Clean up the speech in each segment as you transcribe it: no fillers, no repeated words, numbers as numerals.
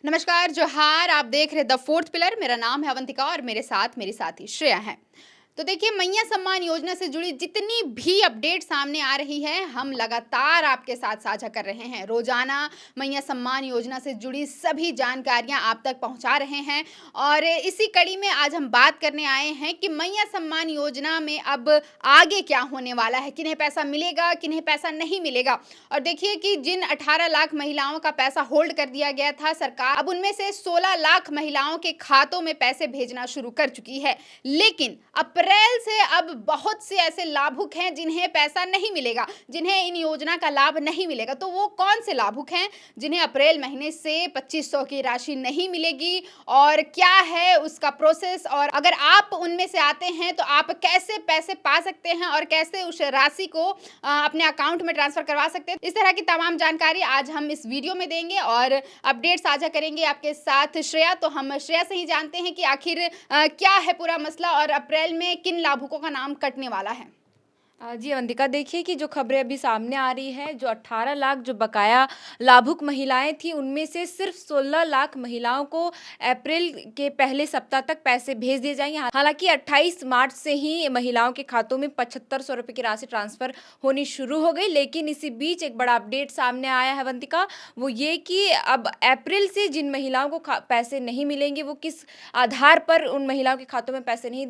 नमस्कार, जोहार। आप देख रहे द फोर्थ पिलर। मेरा नाम है अवंतिका और मेरे साथ मेरी साथी श्रेया है। तो देखिए, मैया सम्मान योजना से जुड़ी जितनी भी अपडेट सामने आ रही है, हम लगातार आपके साथ साझा कर रहे हैं। रोजाना मैया सम्मान योजना से जुड़ी सभी जानकारियां आप तक पहुंचा रहे हैं और इसी कड़ी में आज हम बात करने आए हैं कि मैया सम्मान योजना में अब आगे क्या होने वाला है, किन्हें पैसा मिलेगा, किन्हें पैसा नहीं मिलेगा। और देखिए कि जिन 18 लाख महिलाओं का पैसा होल्ड कर दिया गया था सरकार, अब उनमें से 16 लाख महिलाओं के खातों में पैसे भेजना शुरू कर चुकी है। लेकिन अप्रैल से अब बहुत से ऐसे लाभुक हैं जिन्हें पैसा नहीं मिलेगा, जिन्हें इन योजना का लाभ नहीं मिलेगा। तो वो कौन से लाभुक हैं जिन्हें अप्रैल महीने से 2500 की राशि नहीं मिलेगी और क्या है उसका प्रोसेस, और अगर आप उनमें से आते हैं तो आप कैसे पैसे पा सकते हैं और कैसे उस राशि को अपने अकाउंट में ट्रांसफर करवा सकते हैं। इस तरह की तमाम जानकारी आज हम इस वीडियो में देंगे और अपडेट साझा करेंगे आपके साथ श्रेया। तो हम श्रेया से ही जानते हैं कि आखिर क्या है पूरा मसला और अप्रैल में किन लाभुकों का नाम कटने वाला है। जी अवंतिका, देखिए कि जो खबरें अभी सामने आ रही है, जो 18 लाख जो बकाया लाभुक महिलाएं थी, उनमें से सिर्फ 16 लाख महिलाओं को अप्रैल के पहले सप्ताह तक पैसे भेज दिए जाएंगे। हालांकि 28 मार्च से ही महिलाओं के खातों में 7500 रुपये की राशि ट्रांसफर होनी शुरू हो गई। लेकिन इसी बीच एक बड़ा अपडेट सामने आया है अवंतिका, वो ये कि अब अप्रैल से जिन महिलाओं को पैसे नहीं मिलेंगे, वो किस आधार पर उन महिलाओं के खातों में पैसे नहीं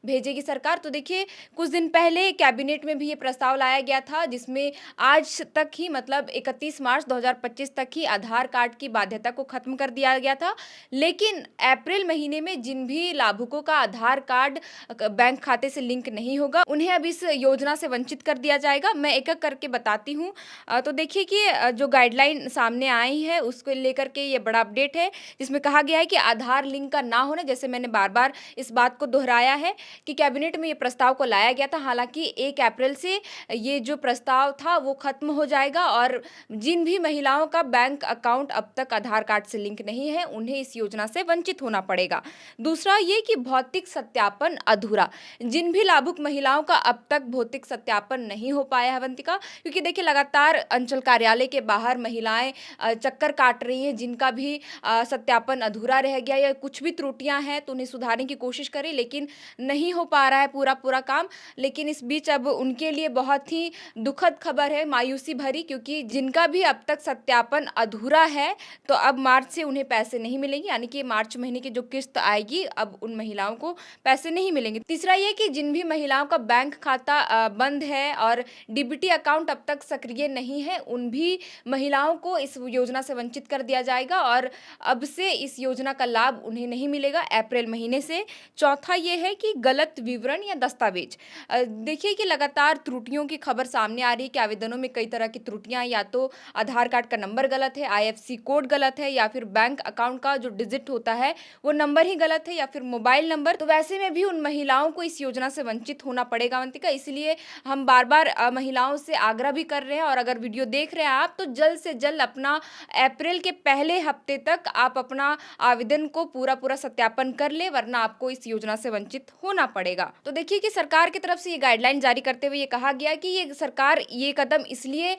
भेजेगी सरकार। तो देखिए, कुछ दिन पहले कैबिनेट में भी ये प्रस्ताव लाया गया था, जिसमें आज तक ही मतलब 31 मार्च 2025 तक ही आधार कार्ड की बाध्यता को खत्म कर दिया गया था। लेकिन अप्रैल महीने में जिन भी लाभुकों का आधार कार्ड बैंक खाते से लिंक नहीं होगा, उन्हें अब इस योजना से वंचित कर दिया जाएगा। मैं एक एक करके बताती हूँ। तो देखिए कि जो गाइडलाइन सामने आई है उसको लेकर के ये बड़ा अपडेट है, जिसमें कहा गया है कि आधार लिंक का ना होना, जैसे मैंने बार बार इस बात को दोहराया है कि कैबिनेट में ये प्रस्ताव को लाया गया था। हालांकि 1 अप्रैल से ये जो प्रस्ताव था वो खत्म हो जाएगा और जिन भी महिलाओं का बैंक अकाउंट अब तक आधार कार्ड से लिंक नहीं है, उन्हें इस योजना से वंचित होना पड़ेगा। दूसरा ये कि भौतिक सत्यापन अधूरा, जिन भी लाभुक महिलाओं का अब तक भौतिक सत्यापन नहीं हो पाया है अवंतिका, क्योंकि देखिए लगातार अंचल कार्यालय के बाहर महिलाएं चक्कर काट रही हैं, जिनका भी सत्यापन अधूरा रह गया या कुछ भी त्रुटियां हैं तो उन्हें सुधारने की कोशिश करें, लेकिन नहीं हो पा रहा है पूरा काम। लेकिन इस बीच अब उनके लिए बहुत ही दुखद खबर है, मायूसी भरी, क्योंकि जिनका भी अब तक सत्यापन अधूरा है, तो अब मार्च से उन्हें पैसे नहीं मिलेंगे, यानी कि मार्च महीने की जो किस्त आएगी अब उन महिलाओं को पैसे नहीं मिलेंगे। तीसरा ये कि जिन भी महिलाओं का बैंक खाता बंद है और डीबीटी अकाउंट अब तक सक्रिय नहीं है, उन भी महिलाओं को इस योजना से वंचित कर दिया जाएगा और अब से इस योजना का लाभ उन्हें नहीं मिलेगा अप्रैल महीने से। चौथा ये है कि गलत विवरण या दस्तावेज, देखिए कि लगातार त्रुटियों की खबर सामने आ रही है कि आवेदनों में कई तरह की त्रुटियां, या तो आधार कार्ड का नंबर गलत है, आईएफएससी कोड गलत है, या फिर बैंक अकाउंट का जो डिजिट होता है वो नंबर ही गलत है, या फिर मोबाइल नंबर। तो वैसे में भी उन महिलाओं को इस योजना से वंचित होना पड़ेगा अवंतिका। इसलिए हम बार बार महिलाओं से आग्रह भी कर रहे हैं, और अगर वीडियो देख रहे हैं आप तो जल्द से जल्द अपना अप्रैल के पहले हफ्ते तक आप अपना आवेदन को पूरा सत्यापन कर ले, वरना आपको इस योजना से वंचित होना पड़ेगा। तो देखिए कि सरकार की तरफ से ये गाइडलाइन जारी करते हुए ये कहा गया कि ये सरकार ये कदम इसलिए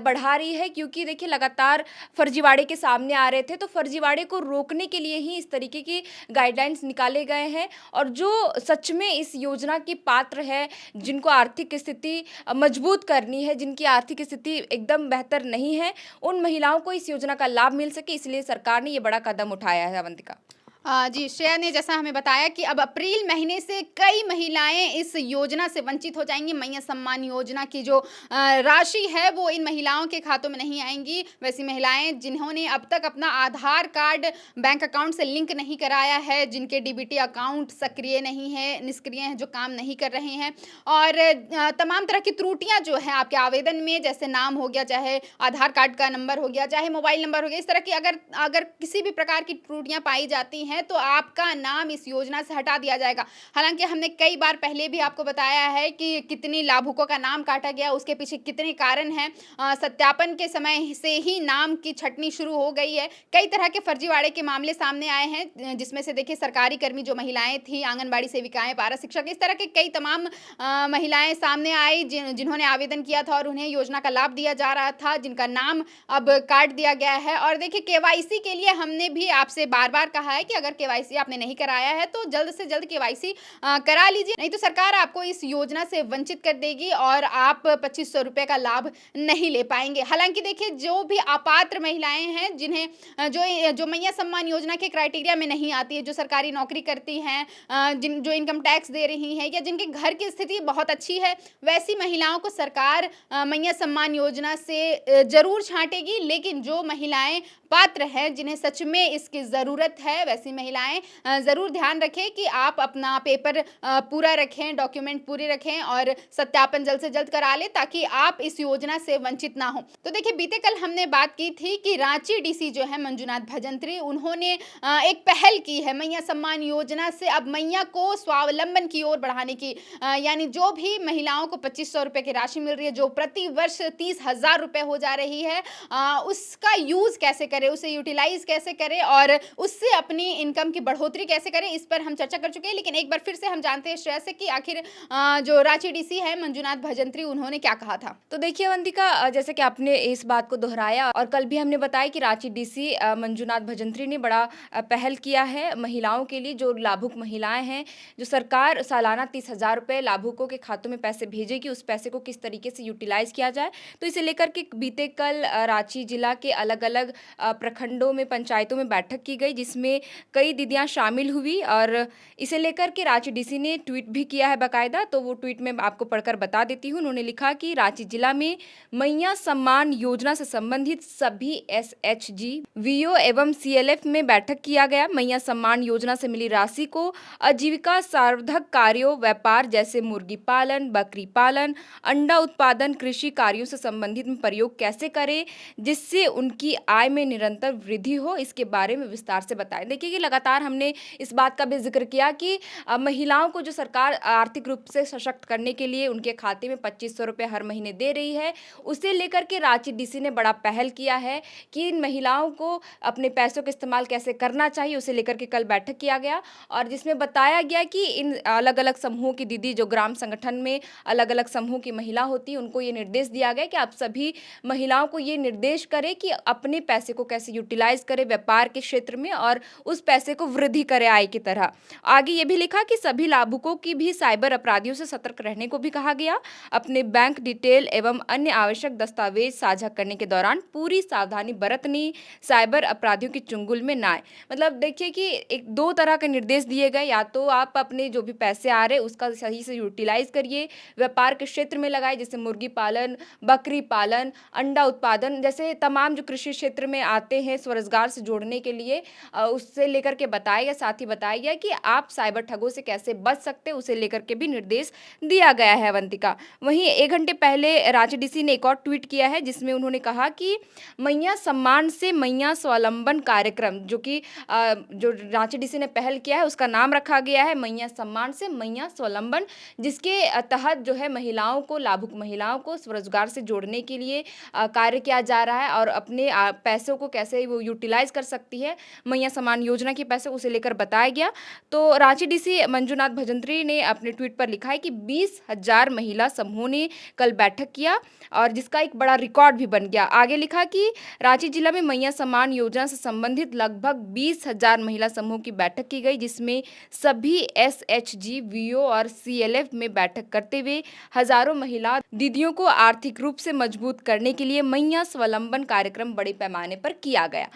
बढ़ा रही है क्योंकि देखिए लगातार फर्जीवाड़े के सामने आ रहे थे, तो फर्जीवाड़े को रोकने के लिए ही इस तरीके की गाइडलाइंस निकाले गए हैं। और जो सच में इस योजना की पात्र है, जिनको आर्थिक स्थिति मजबूत करनी है, जिनकी आर्थिक स्थिति एकदम बेहतर नहीं है, उन महिलाओं को इस योजना का लाभ मिल सके, इसलिए सरकार ने ये बड़ा कदम उठाया है अवंतिका। जी, श्रेया ने जैसा हमें बताया कि अब अप्रैल महीने से कई महिलाएं इस योजना से वंचित हो जाएंगी। मैया सम्मान योजना की जो राशि है वो इन महिलाओं के खातों में नहीं आएंगी। वैसी महिलाएं जिन्होंने अब तक अपना आधार कार्ड बैंक अकाउंट से लिंक नहीं कराया है, जिनके डीबीटी अकाउंट सक्रिय नहीं है, निष्क्रिय हैं, जो काम नहीं कर रहे हैं, और तमाम तरह की त्रुटियां जो है आपके आवेदन में, जैसे नाम हो गया, चाहे आधार कार्ड का नंबर हो गया, चाहे मोबाइल नंबर हो गया, इस तरह की अगर अगर किसी भी प्रकार की त्रुटियां पाई जाती हैं तो आपका नाम इस योजना से हटा दिया जाएगा। हालाँकि हमने कई बार पहले भी आपको बताया है कि कितनी लाभुकों का नाम काटा गया, उसके पीछे कितने कारण हैं। सत्यापन के समय से ही नाम की छँटनी शुरू हो गई है। कई तरह के फर्जीवाड़े के मामले सामने आए हैं, जिसमें से देखिए सरकारी कर्मी जो महिलाएँ थीं, आंगनबाड़ी सेविकाएँ, पारा शिक्षक, इस तरह के कई तमाम महिलाएँ सामने आई जिन्होंने आवेदन किया था और उन्हें योजना का लाभ दिया जा रहा था, जिनका नाम अब काट दिया गया है। और देखिए केवाईसी के लिए हमने भी आपसे बार-बार कहा है कि अगर केवाईसी आपने नहीं कराया है तो जल्द से जल्द केवाईसी करा लीजिए, नहीं तो सरकार आपको इस योजना से वंचित कर देगी और आप 2500 रुपए का लाभ नहीं ले पाएँगे। हालाँकि देखिए जो भी अपात्र महिलाएँ हैं जिन्हें जो मैया सम्मान योजना के क्राइटेरिया में नहीं आती है, जो सरकारी नौकरी करती हैं, जो इनकम टैक्स दे रही हैं या जिनके घर की स्थिति बहुत अच्छी है, वैसी महिलाओं को सरकार मैया सम्मान योजना से ज़रूर छांटेगी। लेकिन जो महिलाएँ पात्र हैं, जिन्हें सच में इसकी ज़रूरत है, वैसी महिलाएँ ज़रूर ध्यान रखें कि आप अपना पेपर पूरा रखें, डॉक्यूमेंट पूरे रखें और सत्यापन जल्द से जल्द करा लें ताकि आप इस योजना से वंचित ना हों। तो देखिए बीते कल हमने बात की थी कि रांची डीसी जो है मंजूनाथ भजंत्री, उन्होंने एक पहल की है मैया सम्मान योजना से अब मैया को स्वावलंबन की ओर बढ़ाने की। यानी जो भी महिलाओं को 2500 रुपए की राशि मिल रही है, जो प्रति वर्ष 30,000 रुपए हो जा रही है, उसका यूज़ कैसे करें, उसे यूटिलाइज़ कैसे करें और उससे अपनी इनकम की बढ़ोतरी कैसे करें, इस पर हम चर्चा कर चुके हैं। लेकिन एक बार फिर से हम जानते हैं श्रेया से कि आखिर जो रांची डीसी है मंजूनाथ भजंत्री, उन्होंने क्या कहा था? तो देखिए अवंतिका, जैसे कि आपने इस बात को दोहराया और कल भी हमने बताया कि रांची डीसी मंजूनाथ भजंत्री ने बड़ा पहल किया है महिलाओं के लिए, जो लाभुक महिलाएं हैं, जो सरकार सालाना 30,000 रुपए लाभुकों के खातों में पैसे भेजेगी, उस पैसे को किस तरीके से यूटिलाइज किया जाए। तो इसे लेकर के बीते कल रांची जिला के अलग अलग प्रखंडों में, पंचायतों में बैठक की गई, जिसमें कई दीदियां शामिल हुई और इसे लेकर के रांची डीसी ने ट्वीट भी किया है बाकायदा। तो वो ट्वीट में आपको पढ़कर बता देती हूँ। उन्होंने लिखा कि रांची जिला में मैया सम्मान योजना से संबंधित सभी एसएचजी, वीओ एवं सीएलएफ में बैठक किया गया। मैया सम्मान योजना से मिली राशि को आजीविका सार्वधक कार्यों, व्यापार जैसे मुर्गी पालन, बकरी पालन, अंडा उत्पादन, कृषि कार्यों से संबंधित में प्रयोग कैसे करें जिससे उनकी आय में निरंतर वृद्धि हो, इसके बारे में विस्तार से बताएं। देखिए कि लगातार हमने इस बात का भी जिक्र किया कि महिलाओं को जो सरकार आर्थिक रूप से सशक्त करने के लिए उनके खाते में 2500 रुपए हर महीने दे रही है, उसे लेकर के रांची डीसी ने बड़ा पहल किया है कि इन महिलाओं को अपने पैसों का इस्तेमाल कैसे करना चाहिए, उसे लेकर के कल बैठक किया गया और जिसमें बताया गया कि इन अलग अलग समूहों की दीदी, जो ग्राम संगठन में अलग अलग समूह की महिला होती है, उनको ये निर्देश दिया गया कि आप सभी महिलाओं को ये निर्देश करें कि अपने पैसे को कैसे यूटिलाइज करें व्यापार के क्षेत्र में और उस पैसे को वृद्धि करें आय की तरह। आगे ये भी लिखा कि सभी लाभुकों की भी साइबर अपराधियों से सतर्क रहने को भी कहा गया। अपने बैंक डिटेल एवं अन्य आवश्यक दस्तावेज साझा करने के दौरान पूरी सावधानी बरतनी, साइबर अपराधियों की चुंगल में ना आए। मतलब देखिए कि एक दो तरह के निर्देश दिए गए, या तो आप अपने जो भी पैसे आ रहे उसका सही से यूटिलाइज करिए, व्यापार के क्षेत्र में लगाए, जैसे मुर्गी पालन, बकरी पालन, अंडा उत्पादन जैसे तमाम जो कृषि क्षेत्र में आते हैं स्वरोजगार से जोड़ने के लिए, उससे लेकर के बताया गया। साथ ही बताया गया कि आप साइबर ठगों से कैसे बच सकते हैं, उसे लेकर के भी निर्देश दिया गया है अवंतिका। वहीं 1 घंटे पहले रांची डीसी ने एक और ट्वीट किया है, जिसमें उन्होंने कहा कि मैया सम्मान से मैया स्वावलंबन कार्यक्रम, जो कि जो रांची डीसी ने पहल किया है उसका नाम रखा गया है मैया सम्मान से मैया स्वावलंबन, जिसके तहत जो है महिलाओं को, लाभुक महिलाओं को स्वरोजगार से जोड़ने के लिए कार्य किया जा रहा है और अपने पैसों को कैसे वो यूटिलाइज कर सकती है मैया सम्मान योजना के पैसे, उसे लेकर बताया गया। तो रांची डीसी मंजूनाथ भजंत्री ने अपने ट्वीट पर लिखा है कि 20,000 महिला समूहों ने कल बैठक किया और जिसका एक बड़ा रिकॉर्ड भी बन गया। आगे लिखा कि रांची जिला में मैया सम्मान योजना से संबंधित लगभग 20,000 महिला समूह की बैठक की गई, जिसमें सभी एसएचजी, वीओ और सीएलएफ में बैठक करते हुए हजारों महिला दीदियों को आर्थिक रूप से मजबूत करने के लिए मैया स्वावलंबन कार्यक्रम बड़े पैमाने पर किया गया।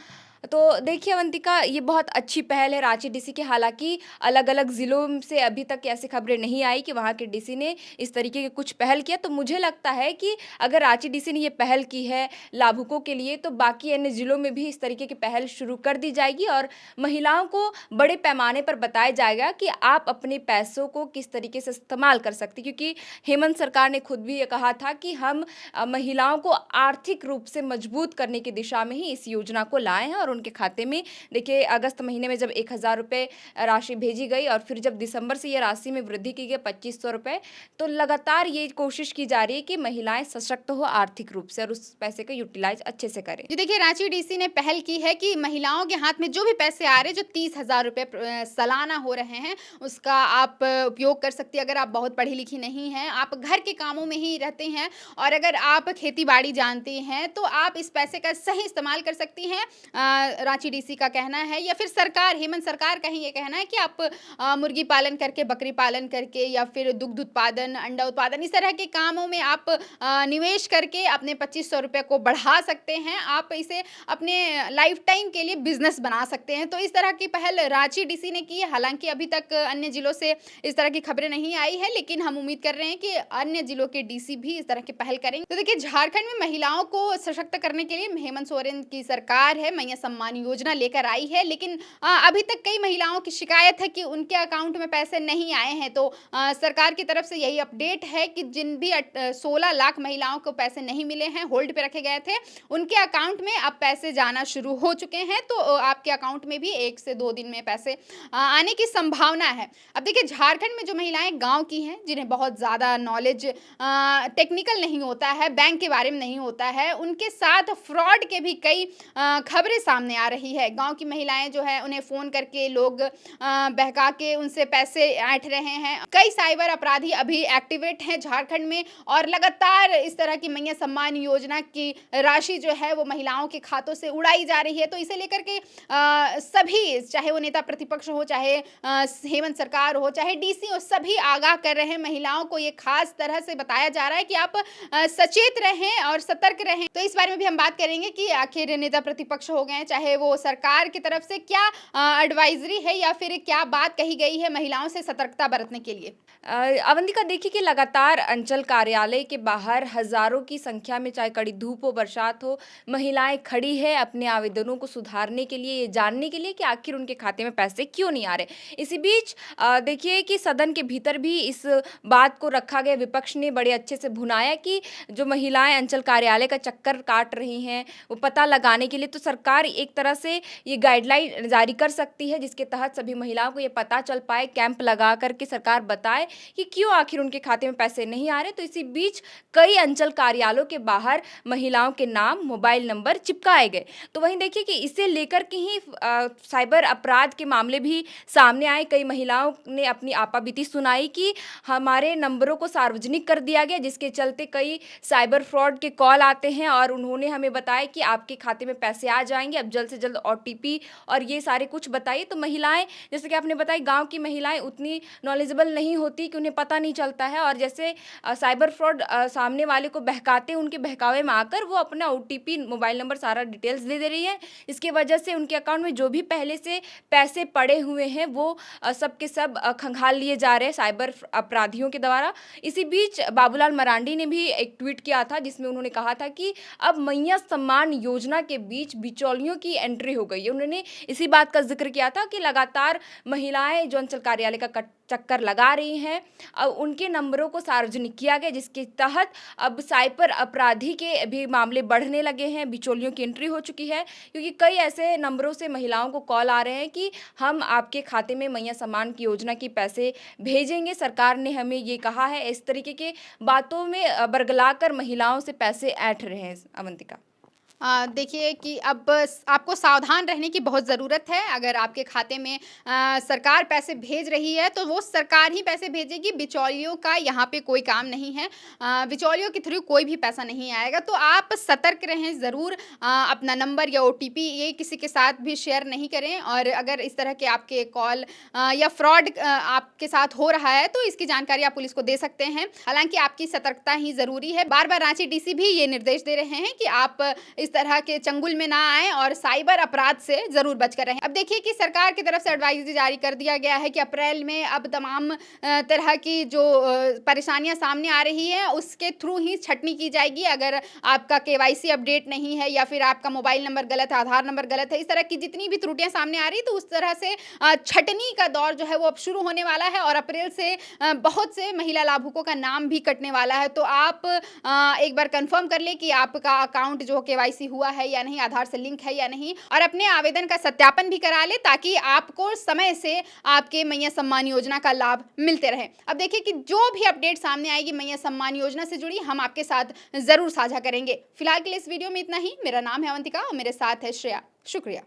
तो देखिए अवंतिका, ये बहुत अच्छी पहल है रांची डीसी की। हालांकि अलग अलग ज़िलों से अभी तक ऐसी खबरें नहीं आई कि वहाँ के डीसी ने इस तरीके के कुछ पहल किया। तो मुझे लगता है कि अगर रांची डीसी ने ये पहल की है लाभुकों के लिए, तो बाकी अन्य ज़िलों में भी इस तरीके की पहल शुरू कर दी जाएगी और महिलाओं को बड़े पैमाने पर बताया जाएगा कि आप अपने पैसों को किस तरीके से इस्तेमाल कर सकते। क्योंकि हेमंत सरकार ने खुद भी ये कहा था कि हम महिलाओं को आर्थिक रूप से मजबूत करने की दिशा में ही इस योजना को लाए हैं और उनके खाते में देखिए अगस्त महीने में जब 1,000 रुपये राशि भेजी गई और फिर जब दिसंबर से ये राशि में वृद्धि की गई 2,500 रुपये, तो लगातार ये कोशिश की जा रही है कि महिलाएं सशक्त हो आर्थिक रूप से और उस पैसे का यूटिलाइज अच्छे से करें। जी देखिए, रांची डीसी ने पहल की है कि महिलाओं के हाथ में जो भी पैसे आ रहे हैं, जो 30,000 रुपए सालाना हो रहे हैं, उसका आप उपयोग कर सकती हैं। अगर आप बहुत पढ़ी लिखी नहीं हैं, आप घर के कामों में ही रहते हैं और अगर आप खेती बाड़ी जानती हैं, तो आप इस पैसे का सही इस्तेमाल कर सकती हैं। रांची डीसी का कहना है, या फिर सरकार, हेमंत सरकार का ही ये कहना है कि आप मुर्गी पालन करके, बकरी पालन करके, या फिर दुग्ध उत्पादन, अंडा उत्पादन, इस तरह के कामों में आप निवेश करके अपने 2,500 रुपये को बढ़ा सकते हैं। आप इसे अपने लाइफ टाइम के लिए बिजनेस बना सकते हैं। तो इस तरह की पहल रांची डीसी ने की है। हालांकि अभी तक अन्य जिलों से इस तरह की खबरें नहीं आई है, लेकिन हम उम्मीद कर रहे हैं कि अन्य जिलों के डीसी भी इस तरह की पहल करेंगे। तो देखिए, झारखंड में महिलाओं को सशक्त करने के लिए हेमंत सोरेन की सरकार है, मैया सम्मान योजना लेकर आई है, लेकिन अभी तक कई महिलाओं की शिकायत है कि उनके अकाउंट में पैसे नहीं आए हैं। तो सरकार की तरफ से यही अपडेट है कि जिन भी 16 लाख महिलाओं को पैसे नहीं मिले हैं, होल्ड पे रखे गए थे, उनके अकाउंट में अब पैसे जाना शुरू हो चुके हैं। तो आपके अकाउंट में भी 1 से 2 दिन में पैसे आने की संभावना है। अब देखिए, झारखंड में जो महिलाएं गांव की हैं, जिन्हें बहुत ज़्यादा नॉलेज टेक्निकल नहीं होता है, बैंक के बारे में नहीं होता है, उनके साथ फ्रॉड के भी कई खबरें सामने आ रही है। गांव की महिलाएं जो है, उन्हें फ़ोन करके लोग बहका के उनसे पैसे ऐंठ रहे हैं। कई साइबर अपराधी अभी एक्टिवेट हैं झारखंड में और लगातार इस तरह की मैया सम्मान योजना की राशि जो है वो महिलाओं के खातों से उड़ाई जा रही है। तो इसे लेकर के सभी, चाहे वो नेता प्रतिपक्ष हो, चाहे हेमंत सरकार हो, चाहे डीसी हो, सभी आगाह कर रहे हैं। महिलाओं को ये खास तरह से बताया जा रहा है कि आप सचेत रहें और सतर्क रहें। तो इस बारे में भी हम बात करेंगे कि आखिर नेता प्रतिपक्ष हो गए, चाहे वो सरकार की तरफ से क्या एडवाइजरी है या फिर क्या बात कही गई है महिलाओं से सतर्कता बरतने के लिए। अवंतिका देखिए कि लगातार अंचल कार्यालय के बाहर हजारों की संख्या में, चाहे कड़ी धूप हो, बरसात हो, महिलाएं खड़ी है अपने आवेदनों को सुधारने के लिए, ये जानने के लिए कि आखिर उनके खाते में पैसे क्यों नहीं आ रहे। इसी बीच देखिए कि सदन के भीतर भी इस बात को रखा गया, विपक्ष ने बड़े अच्छे से भुनाया कि जो महिलाएं अंचल कार्यालय का चक्कर काट रही हैं, वो पता लगाने के लिए तो सरकार एक तरह से ये गाइडलाइन जारी कर सकती है, जिसके तहत सभी महिलाओं को ये पता चल पाए, कैंप लगा करके सरकार बताए कि क्यों आखिर उनके खाते में पैसे नहीं आ रहे। तो इसी बीच कई अंचल कार्यालयों के बाहर महिलाओं के नाम, मोबाइल नंबर चिपकाए गए। तो वहीं देखिए कि इसे लेकर के ही साइबर अपराध के मामले भी सामने आए। कई महिलाओं ने अपनी आपाबीती सुनाई कि हमारे नंबरों को सार्वजनिक कर दिया गया, जिसके चलते कई साइबर फ्रॉड के कॉल आते हैं और उन्होंने हमें बताया कि आपके खाते में पैसे आ जाएंगे, अब जल्द से जल्द OTP और ये सारे कुछ बताइए। तो महिलाएं, जैसे कि आपने बताया, गाँव की महिलाएं उतनी नॉलेजेबल नहीं होती कि उन्हें पता नहीं चलता है, और जैसे साइबर फ्रॉड सामने वाले को बहकाते, उनके बहकावे में आकर वो अपना OTP, मोबाइल नंबर, सारा डिटेल्स दे रही है। इसके वजह से उनके अकाउंट में जो भी पहले से पैसे पड़े हुए हैं वो सब के सब खंगाल लिए जा रहे हैं साइबर अपराधियों के द्वारा। इसी बीच बाबूलाल मरांडी ने भी एक ट्वीट किया था, जिसमें उन्होंने कहा था कि अब मैया सम्मान योजना के बीच बिचौलियों की एंट्री हो गई है। उन्होंने इसी बात का जिक्र किया था कि लगातार महिलाएं जो अंचल कार्यालय का चक्कर लगा रही हैं, अब उनके नंबरों को सार्वजनिक किया गया, जिसके तहत अब साइबर अपराधी के भी मामले बढ़ने लगे हैं, बिचौलियों की एंट्री हो चुकी है। क्योंकि कई ऐसे नंबरों से महिलाओं को कॉल आ रहे हैं कि हम आपके खाते में मैया सम्मान की योजना की पैसे भेजेंगे, सरकार ने हमें ये कहा है। इस तरीके के बातों में बरगलाकर महिलाओं से पैसे ऐंठ रहे हैं। अवंतिका, देखिए कि अब आपको सावधान रहने की बहुत ज़रूरत है। अगर आपके खाते में सरकार पैसे भेज रही है, तो वो सरकार ही पैसे भेजेगी, बिचौलियों का यहाँ पे कोई काम नहीं है। बिचौलियों के थ्रू कोई भी पैसा नहीं आएगा। तो आप सतर्क रहें ज़रूर। अपना नंबर या OTP ये किसी के साथ भी शेयर नहीं करें, और अगर इस तरह के आपके कॉल या फ्रॉड आपके साथ हो रहा है, तो इसकी जानकारी आप पुलिस को दे सकते हैं। हालांकि आपकी सतर्कता ही ज़रूरी है। बार बार रांची डीसी भी ये निर्देश दे रहे हैं कि आप इस तरह के चंगुल में ना आए और साइबर अपराध से जरूर बचकर रहें। अब देखिए कि सरकार की तरफ से एडवाइजरी जारी कर दिया गया है कि अप्रैल में अब तमाम तरह की जो परेशानियां सामने आ रही है, उसके थ्रू ही छटनी की जाएगी। अगर आपका KYC अपडेट नहीं है, या फिर आपका मोबाइल नंबर गलत है, आधार नंबर गलत है, इस तरह की जितनी भी त्रुटियां सामने आ रही, तो उस तरह से छटनी का दौर जो है वो अब शुरू होने वाला है। और अप्रैल से बहुत से महिला लाभुकों का नाम भी कटने वाला है। तो आप एक बार कंफर्म कर ले कि आपका अकाउंट जो KYC केवाईसी हुआ है या नहीं, आधार से लिंक है या नहीं, और अपने आवेदन का सत्यापन भी करा ले ताकि आपको समय से आपके मैया सम्मान योजना का लाभ मिलते रहे। अब देखिए कि जो भी अपडेट सामने आएगी मैया सम्मान योजना से जुड़ी, हम आपके साथ जरूर साझा करेंगे। फिलहाल के लिए इस वीडियो में इतना ही। मेरा नाम है अवंतिका और मेरे साथ है श्रेया। शुक्रिया।